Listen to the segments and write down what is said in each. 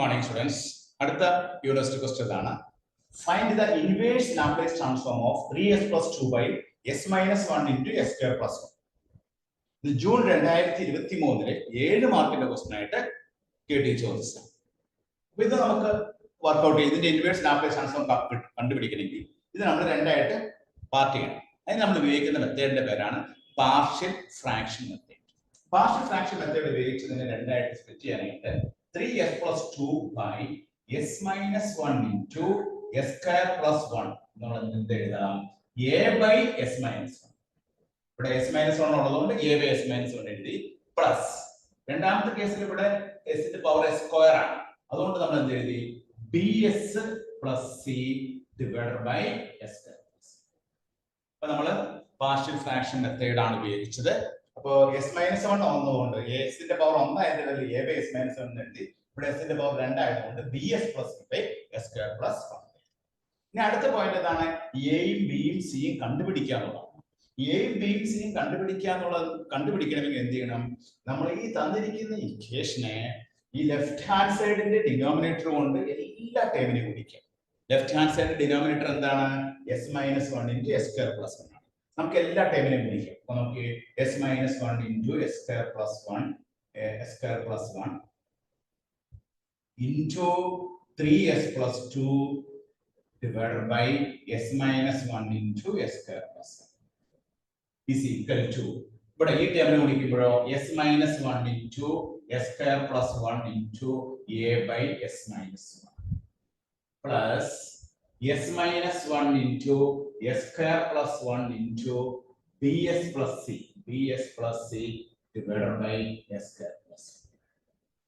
morning, students. അടുത്ത university question ആണ്. Find the inverse Laplace transform of 3s plus 2 by s minus 1 into s square plus 1. ഇത് June 2023 7 മാർക്കിന്റെ question ആയിട്ട് കേട്ടി ചോദിച്ചത്. അപ്പൊ ഇത് നമുക്ക് വർക്ക്ഔട്ട് ചെയ്ത് ഇതിന്റെ ഇൻവേഴ്സ് ലാപ്ലേസ് ട്രാൻസ്ഫോം കണ്ടുപിടിക്കണമെങ്കിൽ ഇത് നമ്മൾ രണ്ടായിട്ട് പാർട്ട് ചെയ്യണം. അതിന് നമ്മൾ ഉപയോഗിക്കുന്ന മെത്തേഡിന്റെ പേരാണ് partial fraction method. Partial fraction method ഉപയോഗിച്ചതിനെ രണ്ടായിട്ട് സ്പ്ലിറ്റ് ചെയ്യാനായിട്ട് 3s plus 2 by s minus 1 into s square plus 1 എന്നുള്ളത് എന്ത് എഴുതാം? a by s minus 1. ഇവിടെ s minus 1 ഉള്ളതുകൊണ്ട് a by s minus 1 എഴുതി പ്ലസ് രണ്ടാമത്തെ കേസിൽ ഇവിടെ s ന്റെ പവർ s സ്ക്വയർ ആണ്. അതുകൊണ്ട് നമ്മൾ എന്ത് എഴുതി? bs plus c divided by s square. അപ്പോൾ നമ്മൾ പാർഷ്യൽ ഫ്രാക്ഷൻ മെത്തേഡ് ആണ് ഉപയോഗിച്ചത്. അപ്പോൾ s minus 1 ഒന്നുകൊണ്ട് s ന്റെ പവർ 1 ആയതുകൊണ്ട് a by s minus 1 എഴുതി. ഇവിടെ s ന്റെ പവർ 2 ആയതുകൊണ്ട് bs plus c by s square plus 1. ഇനി അടുത്ത പോയിന്റ് എന്താണ്? എയും ബിയും സിയും കണ്ടുപിടിക്കുക എന്നുള്ളതാണ്. എയും ബിയും സിയും കണ്ടുപിടിക്കണമെങ്കിൽ എന്ത് ചെയ്യണം? നമ്മൾ ഈ തന്നിരിക്കുന്ന ഇക്വേഷനെ ഈ ലെഫ്റ്റ് ഹാൻഡ് സൈഡിന്റെ ഡിനോമിനേറ്റർ കൊണ്ട് എല്ലാ ടേമിനെയും ഗുണിക്കാം. ലെഫ്റ്റ് ഹാൻഡ് സൈഡ് ഡിനോമിനേറ്റർ എന്താണ്? s minus 1 into s square plus 1 ആണ്. നമുക്ക് എല്ലാ ടേമിനെയും ഗുണിക്കാം. അപ്പൊ നമുക്ക് s minus 1 into s square plus 1 into 3s plus 2 divided by s minus 1 into s square plus 1 is equal to, ഇവിടെ ഈ ടേമിനെ ഗുണിക്കുമ്പോഴോ s minus 1 into s square plus 1 into a by s minus 1 plus s minus 1 into s square plus 1 into bs plus c divided by s square plus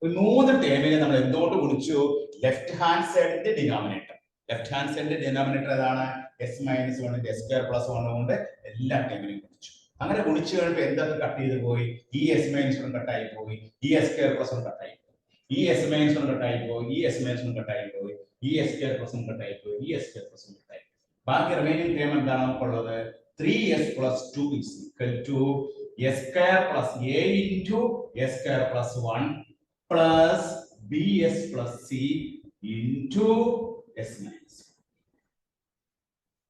1. മൂന്ന് ടേമിനെ നമ്മൾ എന്തുകൊണ്ട് ഗുണിച്ചു? Left hand സൈഡിന്റെ denominator. Left hand സൈഡിന്റെ denominator ഏതാണ്? s minus 1 into s square plus 1 കൊണ്ട് എല്ലാ ടേമിനെയും ഗുണിച്ചു. അങ്ങനെ ഗുണിച്ചു കഴിഞ്ഞപ്പോൾ എന്തൊക്കെ കട്ട് ചെയ്ത് പോയി? ഈ s minus 1 കട്ടായി പോയി, ഈ s square plus 1 കട്ടായി പോയി, ഈ s minus 1 കട്ടായി പോയി, ഈ s minus 1 കട്ടായി പോയി, ഈ s square plus 1 കട്ടായി പോയി, ഈ s square plus 1 കട്ടായി. ബാക്കി റിമൈനിങ് ടേം എന്താണ് നമുക്കുള്ളത്? 3s plus 2 is equal to s square plus a into s square plus 1 plus bs plus c into s minus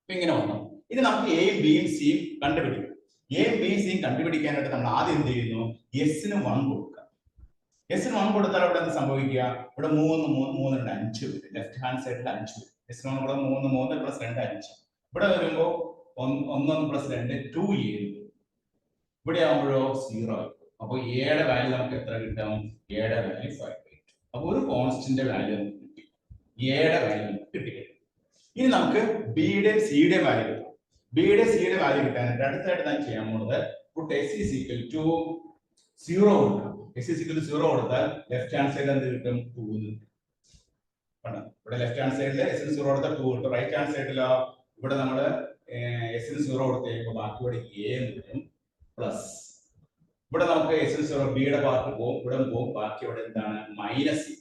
1. ഇങ്ങനെ വന്നു. ഇത് നമുക്ക് എയും ബിയും സിയും കണ്ടുപിടിക്കണം. എയും ബിയും സിയും കണ്ടുപിടിക്കാനായിട്ട് നമ്മൾ ആദ്യം എന്ത് ചെയ്യുന്നു? എസിന് 1 കൊടുക്കുക. എസിന് 1 കൊടുത്താൽ ഇവിടെ എന്ത് സംഭവിക്കുക? ഇവിടെ 3 3 5 വരും. ലെഫ്റ്റ് ഹാൻഡ് സൈഡിൽ 5 വരും. എസിന് 1 3 3 പ്ലസ് 2 5. ഇവിടെ വരുമ്പോൾ 1 പ്ലസ് 2 2 7. ഇവിടെ ആകുമ്പോഴോ 0 ആയിരിക്കും. അപ്പോൾ എയുടെ വാല്യൂ നമുക്ക് എത്ര കിട്ടും? എയുടെ വാല്യൂ 5/2. അപ്പോൾ ഒരു കോൺസ്റ്റന്റ് വാല്യൂ നമുക്ക് കിട്ടി. എയുടെ വാല്യൂ നമുക്ക് കിട്ടി. ഇനി നമുക്ക് ബിയുടെയും സിയുടെയും വാല്യൂ കിട്ടാം. ബിയുടെ സിയുടെ വാല്യൂ കിട്ടാനായിട്ട് അടുത്തായിട്ട് ഞാൻ ചെയ്യാൻ പോകുന്നത് puttu s is equal to 0 കൊടുക്കാം. s is equal to 0 കൊടുത്താൽ ലെഫ്റ്റ് ഹാൻഡ് സൈഡ് എന്ത് കിട്ടും? 2 കിട്ടും. ഇവിടെ ലെഫ്റ്റ് ഹാൻഡ് സൈഡിൽ s ന് 0 കൊടുത്താൽ 2 കിട്ടും. റൈറ്റ് ഹാൻഡ് സൈഡിലോ ഇവിടെ നമ്മൾ s ന് 0 കൊടുത്തു കഴിയുമ്പോൾ ബാക്കി ഇവിടെ a എന്ന് വരും പ്ലസ് ഇവിടെ നമുക്ക് s ന് 0 ബിയുടെ പാർട്ട് പോകും, ഇവിടെ പോകും, ബാക്കി ഇവിടെ എന്താണ്? മൈനസ്.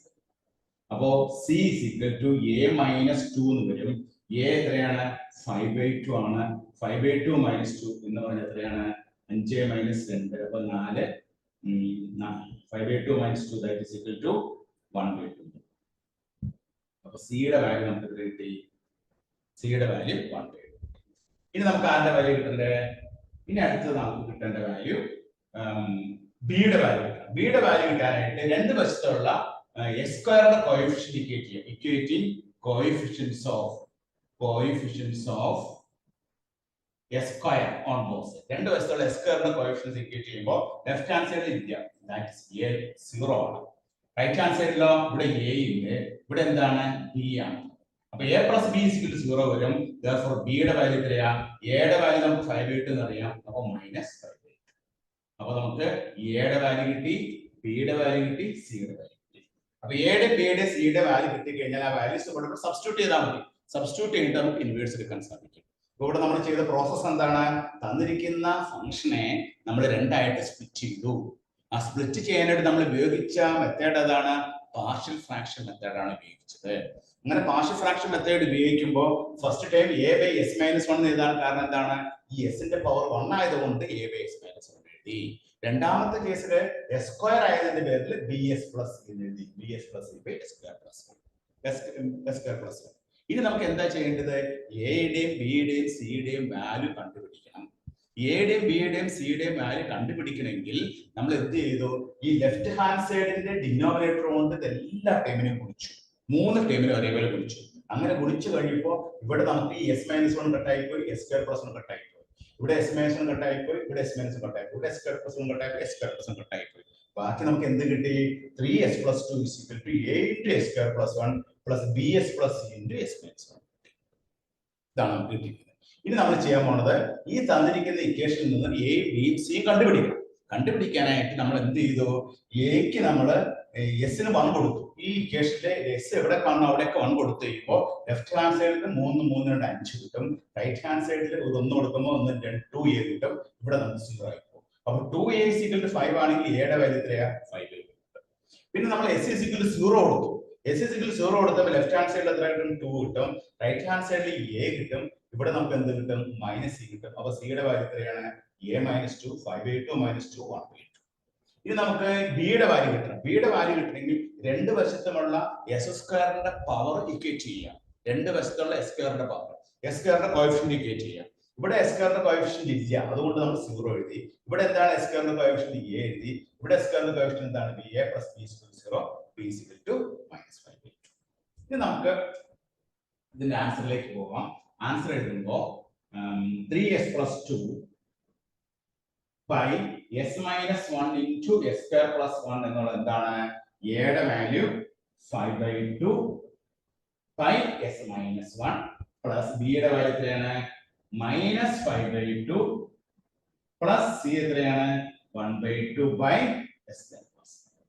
അപ്പോ c is equal to a minus 2 എന്ന് വരും. a എത്രയാണ്? 5/2 ആണ്. 5/2 minus 2 എന്ന് പറഞ്ഞാൽ എത്രയാണ്? 5 minus 2 അപ്പോൾ 4. 5/2 minus 2 that is equal to 1/2. അപ്പോൾ c യുടെ വാല്യൂ നമുക്ക് എത്ര കിട്ടി? c യുടെ വാല്യൂ 1/2. ഇനി നമുക്ക് ആരുടെ വാല്യൂ കിട്ടണ്ടേ? ഇനി അടുത്തത് നമുക്ക് കിട്ടേണ്ട വാല്യൂ ബിയുടെ വാല്യൂ കിട്ടണം. ബിയുടെ വാല്യൂ കിട്ടാനായിട്ട് രണ്ട് വശത്തുള്ള s സ്ക്വയറിന്റെ കോഎഫിഷ്യന്റ് ഇക്വേറ്റ് ചെയ്യാം. Equating coefficients of s square on both sides. രണ്ട് വശത്തുള്ള s സ്ക്വയറിന്റെ കോഎഫിഷ്യന്റ്സ് ഇക്വേറ്റ് ചെയ്യുമ്പോൾ ലെഫ്റ്റ് ഹാൻഡ് സൈഡിൽ ഇല്ല, ദാറ്റ് ഈസ് a 0 ആണ്. റൈറ്റ് ഹാൻഡ് സൈഡിലോ ഇവിടെ a ഉണ്ട്, ഇവിടെ എന്താണ്? b ആണ്. അപ്പോൾ a plus b is equal to 0 വരും. therefore b യുടെ വാല്യൂ എത്രയാ? a യുടെ വാല്യൂ നമുക്ക് 5/2 എന്ന് അറിയാം. അപ്പോൾ -5/2. അപ്പോൾ നമുക്ക് a യുടെ വാല്യൂ കിട്ടി, b യുടെ വാല്യൂ കിട്ടി, c യുടെ വാല്യൂ കിട്ടി. അപ്പോൾ a യുടെ b യുടെ c യുടെ വാല്യൂ കിട്ടി കഴിഞ്ഞാൽ ആ വാല്യൂസ് ഇവിടെ സബ്സ്റ്റിറ്റ്യൂട്ട് ചെയ്താൽ മതി. സബ്സ്റ്റിറ്റ്യൂട്ട് ചെയ്തിട്ട് നമുക്ക് ഇൻവേഴ്സ് എടുക്കാൻ സാധിക്കും. അപ്പോൾ ഇവിടെ നമ്മൾ ചെയ്ത പ്രോസസ് എന്താണ്? തന്നിരിക്കുന്ന ഫംഗ്ഷനെ നമ്മൾ രണ്ടായിട്ട് സ്പ്ലിറ്റ് ചെയ്തു. ആ സ്പ്ലിറ്റ് ചെയ്യാനായിട്ട് നമ്മൾ ഉപയോഗിച്ച മെത്തേഡ് ഏതാണ്? പാർഷ്യൽ ഫ്രാക്ഷൻ മെത്തേഡാണ് ഉപയോഗിച്ചത്. അങ്ങനെ പാർഷ്യൽ ഫ്രാക്ഷൻ മെത്തേഡ് ഉപയോഗിക്കുമ്പോൾ first time a by s minus 1 എഴുതാൻ കാരണം എന്താണ്? ഈ s ന്റെ പവർ 1 ആയതുകൊണ്ട് a by s minus 1 എഴുതി. രണ്ടാമത്തെ കേസില് എസ് സ്ക്വയർ ആയതിന്റെ പേരിൽ ബി എസ് പ്ലസ് എഴുതി B S plus S square plus. ഇനി നമുക്ക് എന്താ ചെയ്യേണ്ടത്? എയുടെയും ബിയുടെയും സിയുടെയും വാല്യൂ കണ്ടുപിടിക്കണം. എയുടെയും ബിയുടെയും സിയുടെയും വാല്യൂ കണ്ടുപിടിക്കണമെങ്കിൽ നമ്മൾ എന്ത് ചെയ്തു? ഈ ലെഫ്റ്റ് ഹാൻഡ് സൈഡിന്റെ ഡിനോമിനേറ്റർ കൊണ്ട് എല്ലാ ടേമിനെയും ഗുണിച്ചു, 3 ടേമിനും ഒരേപോലെ ഗുണിച്ചു. അങ്ങനെ ഗുണിച്ചു കഴിയുമ്പോൾ ഇവിടെ നമുക്ക് ഈ എസ് മൈനസ് 1 കട്ടായിപ്പോയി, എസ് സ്ക്വയർ പ്ലസ് 1 കട്ടായിപ്പോയി. ഇവിടെ എസ് മൈനസ് 1 കട്ടായിപ്പോയി, ഇവിടെ എസ് മൈനസ് 1 കട്ടായിപ്പോയി, ഇവിടെ എസ് സ്ക്വയർ പ്ലസ് 1 കട്ടായിപ്പോയി, എസ് സ്ക്വയർ പ്ലസ് 1 കട്ടായിപ്പോയി. ബാക്കി നമുക്ക് എന്ത് കിട്ടി? 3s plus 2 is equal to a into s square plus 1 plus bs plus c into s minus 1. ഇതാണ് നമുക്ക് കിട്ടിയത്. ഇനി നമ്മൾ ചെയ്യാൻ പോണത് ഈ തന്നിരിക്കുന്ന ഇക്വേഷനിൽ നിന്ന് എയും ബിയും സിയും കണ്ടുപിടിക്കണം. കണ്ടുപിടിക്കാനായിട്ട് നമ്മൾ എന്ത് ചെയ്തു? എക്ക് നമ്മൾ എസിന് 1 കൊടുത്തു. ഈ ഇക്വേഷനിലെ എസ് എവിടെ കാണണം അവിടെയൊക്കെ 1 കൊടുത്തു കഴിയുമ്പോൾ ലെഫ്റ്റ് ഹാൻഡ് സൈഡിൽ 3 3 2 5 കിട്ടും. റൈറ്റ് ഹാൻഡ് സൈഡിൽ 1 കൊടുക്കുമ്പോൾ 2a കിട്ടും. ഇവിടെ നമുക്ക് 0 ആയി പോകും. അപ്പൊ 2a is equal to 5 ആണെങ്കിൽ എയുടെ വാല്യൂ എത്രയാ? 5. പിന്നെ നമ്മൾ s is equal to 0 കൊടുത്തു. s is equal to 0 കൊടുത്തപ്പോൾ ലെഫ്റ്റ് ഹാൻഡ് സൈഡിൽ എത്ര കിട്ടും? 2 കിട്ടും. റൈറ്റ് ഹാൻഡ് സൈഡിൽ a കിട്ടും. ഇവിടെ നമുക്ക് എന്ത് കിട്ടും? -c കിട്ടും. അപ്പൊ c യുടെ വാല്യൂ എത്രയാണ്? a minus 2 5/2 minus 2 1/2. ഇനി നമുക്ക് ബിയുടെ വാല്യൂ കിട്ടണം. ബിയുടെ വാല്യൂ കിട്ടണമെങ്കിൽ രണ്ട് വശത്തുമുള്ള എസ് സ്ക്വയറിന്റെ പവർ ഇക്വേറ്റ് ചെയ്യാം. രണ്ട് വശത്തുള്ള എസ് സ്ക്വയറിന്റെ പവർ, എസ് സ്ക്വയറിന്റെ കോഎഫിഷ്യന്റ് ഇക്വേറ്റ് ചെയ്യാം. ഇവിടെ എസ് സ്ക്വയറിന്റെ കോഎഫിഷ്യന്റ് ഇല്ല, അതുകൊണ്ട് നമ്മൾ 0 എഴുതി. ഇവിടെ എന്താണ് എസ് സ്ക്വയറിന്റെ കോഎഫിഷ്യന്റ്? a എഴുതി. ഇവിടെ എസ് സ്ക്വയറിന്റെ കോഎഫിഷ്യന്റ് എന്താണ്? ba plus b is equal to 0, b is equal to -5/2. ഇനി നമുക്ക് ഇതിന്റെ ആൻസറിലേക്ക് പോകാം. ആൻസർ എഴുതുമ്പോൾ 3s plus 2 by s minus 1 into s square plus 1 എന്നുള്ളത് എന്താണ്? എയുടെ value 5/2 by s minus 1 plus ബിയുടെ വാല്യൂ എത്രയാണ്? -5/2 പ്ലസ് സി എത്രയാണ്? 1/2 by s square plus 1.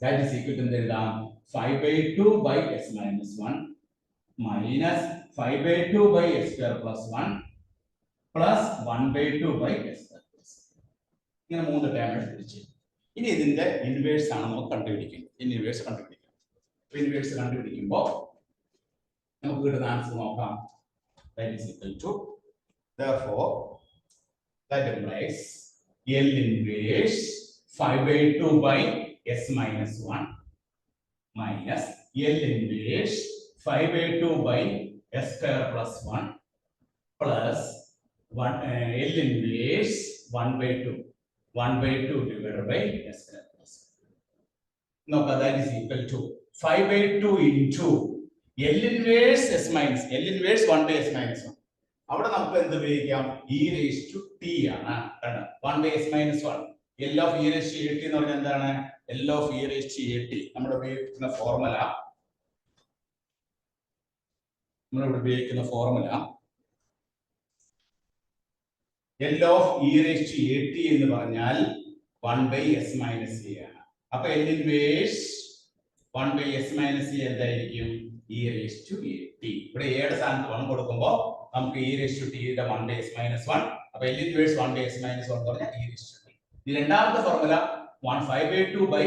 That is equal to എഴുതാം 5/2 by s minus 1 minus 5/2 by s square plus 1 plus 1/2 by s square plus 1. ഇങ്ങനെ 3 ടേമുകൾ തിരിച്ചു. ഇനി ഇതിന്റെ ഇൻവേഴ്സ് ആണ് നമുക്ക് കണ്ടുപിടിക്കുന്നത്. ഇൻവേഴ്സ് കണ്ടുപിടിക്കാം. ഇൻവേഴ്സ് കണ്ടുപിടിക്കുമ്പോൾ നമുക്ക് കിട്ടുന്ന ആൻസർ നോക്കാം. That is equal to, therefore that implies L inverse 5/2 by s minus 1 minus L inverse 5/2 by s square plus 1 plus L inverse 1/2 divided by s square plus 1. Now that is equal to 5/2 into L inverse s minus L inverse 1 by s minus 1. അവിടെ നമുക്ക് എന്ത് ഉപയോഗിക്കാം? e raised to t ആണ്. 1 by s minus 1. L of e raised to at എന്ന് പറഞ്ഞാൽ എന്താണ്? L of e raised to at നമ്മൾ ഉപയോഗിക്കുന്ന formula L of e raised to at എന്ന് പറഞ്ഞാൽ 1 by s minus a ആണ്. അപ്പൊ L inverse 1 by s minus a എന്തായിരിക്കും? e raised to at. ഇവിടെ a യുടെ സ്ഥാനത്ത് 1 കൊടുക്കുമ്പോൾ നമുക്ക് e raised to t യുടെ 1 by s minus 1. അപ്പൊ L inverse 1 by s minus 1 എന്ന് പറഞ്ഞാൽ e raised to t. ഈ രണ്ടാമത്തെ ഫോർമുല 5/2 by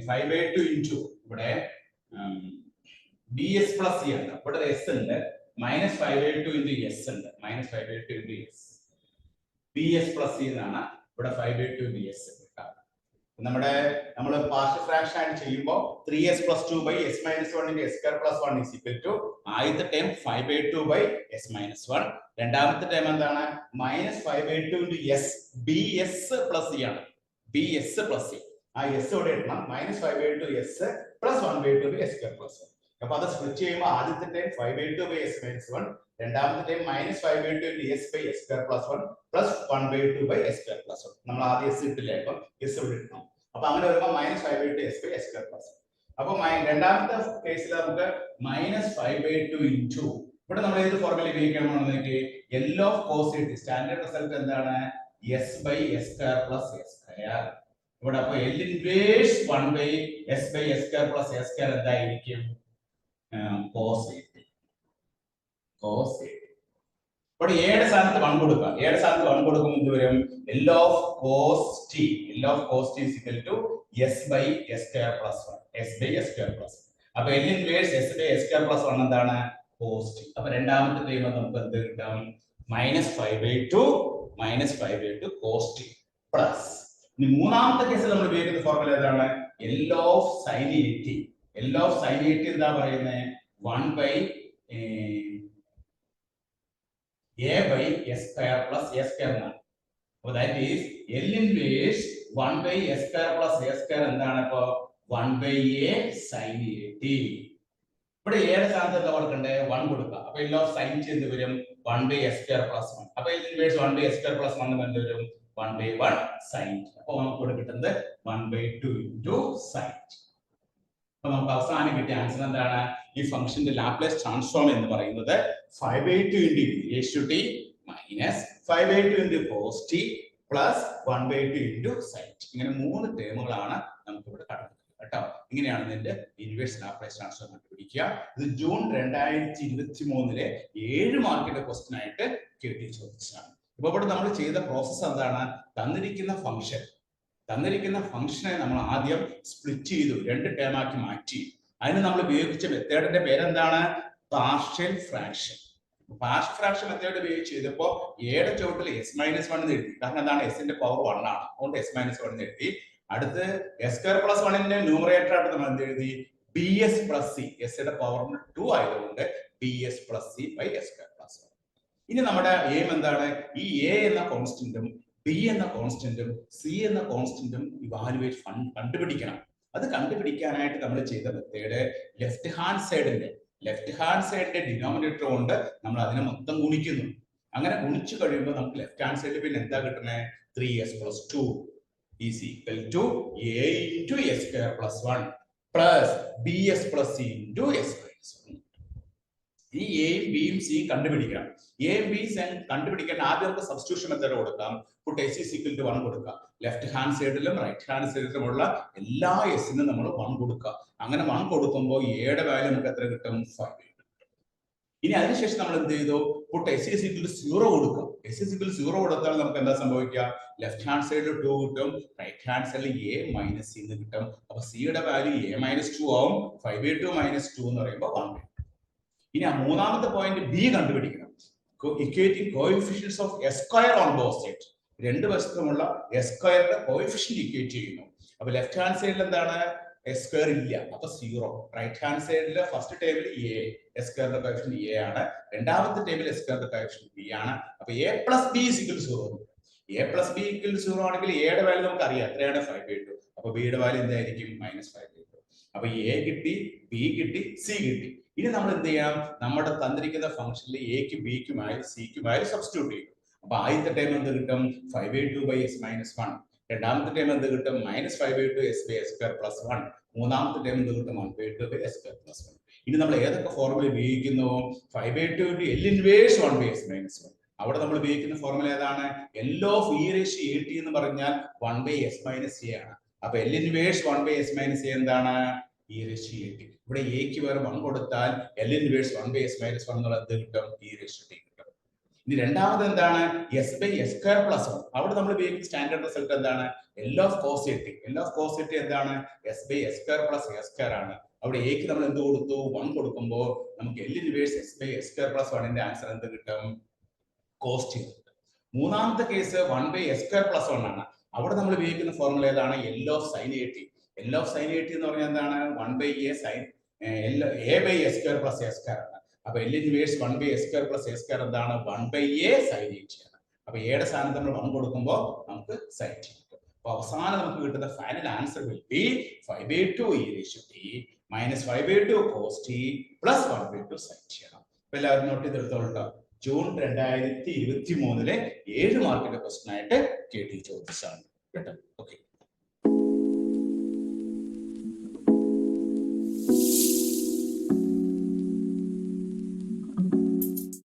5/2 into ഇവിടെ bs plus c ആണ്. ഇവിടെ s ഉണ്ട്, -5/2 into s ഉണ്ട്, -5/2 into s. bs plus c എന്നാണ് ഇവിടെ 5/2 into s. നമ്മൾ പാർഷ്യൽ ഫ്രാക്ഷൻ ആയിട്ട് ചെയ്യുമ്പോൾ 3s plus 2 by s minus 1 into s square plus 1 is equal to ആദ്യത്തെ ടേം 5/2 by s minus 1, രണ്ടാമത്തെ ടേം എന്താണ്? -5/2 into s bs plus c ആണ്. bs plus c ആ s ഇവിടെ ഇടണം. -5/2 s plus 1/2 by s square plus 1. അപ്പൊ അത് split ചെയ്യുമ്പോൾ ആദ്യത്തെ ടൈം 5/2 by s minus 1, രണ്ടാമത്തെ time -5/2 into s by s square plus 1 plus 1/2 by s square plus 1. നമ്മൾ ആദ്യം s ഇട്ടില്ല, അപ്പൊ s ഇവിടെ ഇടണം. അപ്പൊ അങ്ങനെ വരുമ്പോൾ -5/2 s by s square plus 1. അപ്പൊ രണ്ടാമത്തെ കേസിൽ നമുക്ക് -5/2 into ഇവിടെ നമ്മൾ ഏത് ഫോർമുല ഉപയോഗിക്കണമെന്നുണ്ടെങ്കിൽ L of cos t standard result എന്താണ്? s by s square plus s square. ഇവിടെ അപ്പൊ L inverse 1 by s by s square plus s square എന്തായിരിക്കും? cos t. ഇവിടെ a യുടെ സ്ഥാനത്ത് 1 കൊടുക്കുക. a യുടെ സ്ഥാനത്ത് 1 കൊടുക്കുമ്പോൾ എന്ത് വരും? L of cos t is equal to s by s square plus 1. s by s square plus 1. അപ്പൊ L inverse s by s square plus 1 എന്താണ്? cos t. അപ്പൊ രണ്ടാമത്തെ ടൈം നമുക്ക് എന്ത് കിട്ടും? -5/2 മൈനസ് 5/2 കോസ് ടി പ്ലസ്. ഇനി മൂന്നാമത്തെ കേസിൽ നമ്മൾ ഉപയോഗിക്കുന്ന ഫോർമുല ഏതാണ്? L of sine A T. L of sine A T എന്താ പറയുന്നത്? 1/a/s² പ്ലസ് s² എന്നാണ്. അപ്പൊ that is L inverse 1/s² എന്താണ്? അപ്പൊ 1/a sin a t. ഇവിടെ എയുടെ സ്ഥാനത്ത് എന്താ കൊടുക്കണ്ടേ? 1 കൊടുക്കുക. അപ്പൊ എൽ ഓഫ് സൈൻ ടി എന്ത് വരും? 1/s² plus 1. അപ്പൊ എൽ ഇൻവേഴ്സ് 1/s² പ്ലസ് 1 എന്ത് വരും? 1/1 sin. അപ്പൊ നമുക്ക് ഇവിടെ കിട്ടുന്നത് 1/2 into sin. അപ്പൊ നമുക്ക് അവസാനം കിട്ടിയ ആൻസർ എന്താണ്? ഈ ഫംഗ്ഷന്റെ ലാപ്ലേസ് ട്രാൻസ്ഫോം എന്ന് പറയുന്നത് 5/2 into e⁻t minus 5/2 into cos t plus 1/2 into sin. ഇങ്ങനെ 3 ടേമുകളാണ് നമുക്ക് ഇവിടെ കണ്ടെത്തുന്നത് കേട്ടോ. ഇങ്ങനെയാണ് ഇതിന്റെ ഇൻവേഴ്സ് ലാപ്ലേസ് ട്രാൻസ്ഫോം കണ്ടുപിടിക്കുക. ഇത് ജൂൺ 2023 7 മാർക്കിന്റെ ക്വസ്റ്റ്യൻ ആയിട്ട് കേട്ടി ചോദിച്ചതാണ്. ഇപ്പൊ ഇവിടെ നമ്മൾ ചെയ്ത പ്രോസസ് എന്താണ്? തന്നിരിക്കുന്ന ഫംഗ്ഷനെ നമ്മൾ ആദ്യം സ്പ്ലിറ്റ് ചെയ്തു, 2 ടേം ആക്കി മാറ്റി. അതിന് നമ്മൾ ഉപയോഗിച്ച മെത്തേഡിന്റെ പേരെന്താണ്? Partial fraction. Partial fraction method ഉപയോഗിച്ച് ചെയ്തപ്പോ എയുടെ ചോട്ടിൽ s-1 എന്ന് എഴുതി. കാരണം എന്താണ്? എസിന്റെ പവർ 1 ആണ്, അതുകൊണ്ട് s-1 എന്ന് എഴുതി. അടുത്ത് s² പ്ലസ് 1ന്റെ ന്യൂമറേറ്റർ ആയിട്ട് നമ്മൾ എന്ത് എഴുതി? bs plus c. എസിന്റെ പവർ 2 ആയതുകൊണ്ട് bs plus c by s² plus 1. ഇനി നമ്മുടെ എയിം എന്താണ്? ഈ a എന്ന കോൺസ്റ്റന്റും b എന്ന കോൺസ്റ്റന്റും c എന്ന കോൺസ്റ്റന്റും ഇവാലുവേറ്റ് കണ്ടുപിടിക്കണം. അത് കണ്ടുപിടിക്കാനായിട്ട് നമ്മൾ ചെയ്ത മെത്തേഡ് ലെഫ്റ്റ് ഹാൻഡ് സൈഡിന്റെ ഡിനോമിനേറ്റർ കൊണ്ട് നമ്മൾ അതിനെ മൊത്തം ഗുണിക്കുന്നു. അങ്ങനെ ഗുണിച്ചു കഴിയുമ്പോൾ നമുക്ക് ലെഫ്റ്റ് ഹാൻഡ് സൈഡിൽ പിന്നെ എന്താ കിട്ടുന്നത്? 3s plus 2 is equal to a into s² plus 1 plus bs plus c into s minus 1. ഈ എയും ബിയും സിയും കണ്ടുപിടിക്കണം. എയും ബിയും കണ്ടുപിടിക്കാൻ ആദ്യം നമുക്ക് സബ്സ്റ്റിറ്റ്യൂഷൻ മെത്തേഡ് കൊടുക്കാം. Puttu s is equal to 1 കൊടുക്കുക. ലെഫ്റ്റ് ഹാൻഡ് സൈഡിലും റൈറ്റ് ഹാൻഡ് സൈഡിലുമുള്ള എല്ലാ എസിനും നമ്മൾ 1 കൊടുക്കുക. അങ്ങനെ 1 കൊടുക്കുമ്പോൾ എയുടെ വാല്യൂ നമുക്ക് എത്ര കിട്ടും? 5. ഇനി അതിനുശേഷം നമ്മൾ എന്ത് ചെയ്തു? Puttu s is equal to 0 കൊടുക്കുക. s is equal to 0 കൊടുത്താൽ നമുക്ക് എന്താ സംഭവിക്കുക? ലെഫ്റ്റ് ഹാൻഡ് സൈഡിൽ 2 കിട്ടും, റൈറ്റ് ഹാൻഡ് സൈഡിൽ a മൈനസ് c എന്ന് കിട്ടും. അപ്പൊ സിയുടെ വാല്യൂ a മൈനസ് 2 ആവും. 5/2 മൈനസ് 2 എന്ന് പറയുമ്പോൾ 1. ഇനി ആ മൂന്നാമത്തെ പോയിന്റ് ബി കണ്ടുപിടിക്കണം. Equating coefficients of s² on both sides. രണ്ട് വശത്തുമുള്ള s² കോഎഫിഷ്യന്റ് ഇക്വേറ്റ് ചെയ്യുന്നു. അപ്പൊ ലെഫ്റ്റ് ഹാൻഡ് സൈഡിൽ എന്താണ്? s² ഇല്ല, അപ്പൊ 0. റൈറ്റ് ഹാൻഡ് സൈഡിൽ first table a, s² coefficient a ആണ്. രണ്ടാമത്തെ ടേബിൾ s² കോഎഫിഷ്യന്റ് b ആണ്. അപ്പൊ a plus b is equal to 0. a plus b equal to 0 ആണെങ്കിൽ a യുടെ വാല്യൂ നമുക്ക് അറിയാം, എത്രയാണ്? 5/2. അപ്പൊ b യുടെ വാല്യൂ എന്തായിരിക്കും? മൈനസ് 5/2. അപ്പൊ a കിട്ടി, b കിട്ടി, c കിട്ടി. ഇനി നമ്മൾ എന്ത് ചെയ്യാം? നമ്മുടെ തന്നിരിക്കുന്ന ഫംഗ്ഷനിൽ എക്കും ബിക്കുമായി സിക്കുമായി സബ്സ്റ്റിറ്റ്യൂട്ട് ചെയ്യും. അപ്പൊ ആദ്യത്തെ ടൈം എന്ത് കിട്ടും? 5/2 by s minus 1. രണ്ടാമത്തെ ടൈം എന്ത് കിട്ടും? Minus 5/2 s by s² plus 1. മൂന്നാമത്തെ ടൈം എന്ത് കിട്ടും? 1/2 by s² plus 1. ഇനി നമ്മൾ ഏതൊക്കെ ഫോർമുല ഉപയോഗിക്കുന്നു? 5/2 into L inverse 1 by s minus 1. അവിടെ നമ്മൾ ഉപയോഗിക്കുന്ന ഫോർമുല ഏതാണ്? L of e⁻t എന്ന് പറഞ്ഞാൽ 1 by s minus a ആണ്. അപ്പൊ L inverse 1 by s minus a എന്താണ്? e⁻t. ഇവിടെ എക്ക് വേറെ 1 കൊടുത്താൽ L inverse 1 by s minus 1 എന്നുള്ള എന്ത് കിട്ടും? e⁻t കിട്ടും. ഇനി രണ്ടാമത് എന്താണ്? s by s² plus 1. അവിടെ നമ്മൾ ഉപയോഗിക്കുന്ന സ്റ്റാൻഡേർഡ് റിസൾട്ട് എന്താണ്? L of cos a t. L of cos a t എന്താണ്? s by s² plus s² ആണ്. അവിടെ എക്ക് നമ്മൾ എന്ത് കൊടുത്തു? 1 കൊടുക്കുമ്പോൾ നമുക്ക് L inverse s by s² plus 1ന്റെ ആൻസർ എന്ത് കിട്ടും? cos t. മൂന്നാമത്തെ കേസ് 1 by s² plus 1 ആണ്. അവിടെ നമ്മൾ ഉപയോഗിക്കുന്ന ഫോർമുല ഏതാണ്? L of sin a t. L of sin a t എന്ന് പറഞ്ഞാൽ എന്താണ്? 1 by a sin a by s² plus s² ആണ്. അപ്പൊ L inverse 1 by s² plus s² എന്താണ്? 1 by a sin a t ആണ്. അപ്പൊ എയുടെ സ്ഥാനത്ത് നമ്മൾ 1 കൊടുക്കുമ്പോൾ നമുക്ക് sin t കിട്ടും. അപ്പൊ അവസാനം നമുക്ക് കിട്ടുന്ന final answer will be 5/2 e⁻t minus 5/2 cos t plus 1/2 sin t ആണ്. അപ്പൊ എല്ലാവരും നോട്ട് ചെയ്തെടുത്തോളൂ. ജൂൺ 2023 7 മാർക്കിന്റെ ക്വസ്റ്റ്യൻ ആയിട്ട് കേട്ടി ചോദിച്ചതാണ് കേട്ടോ. ഓക്കെ.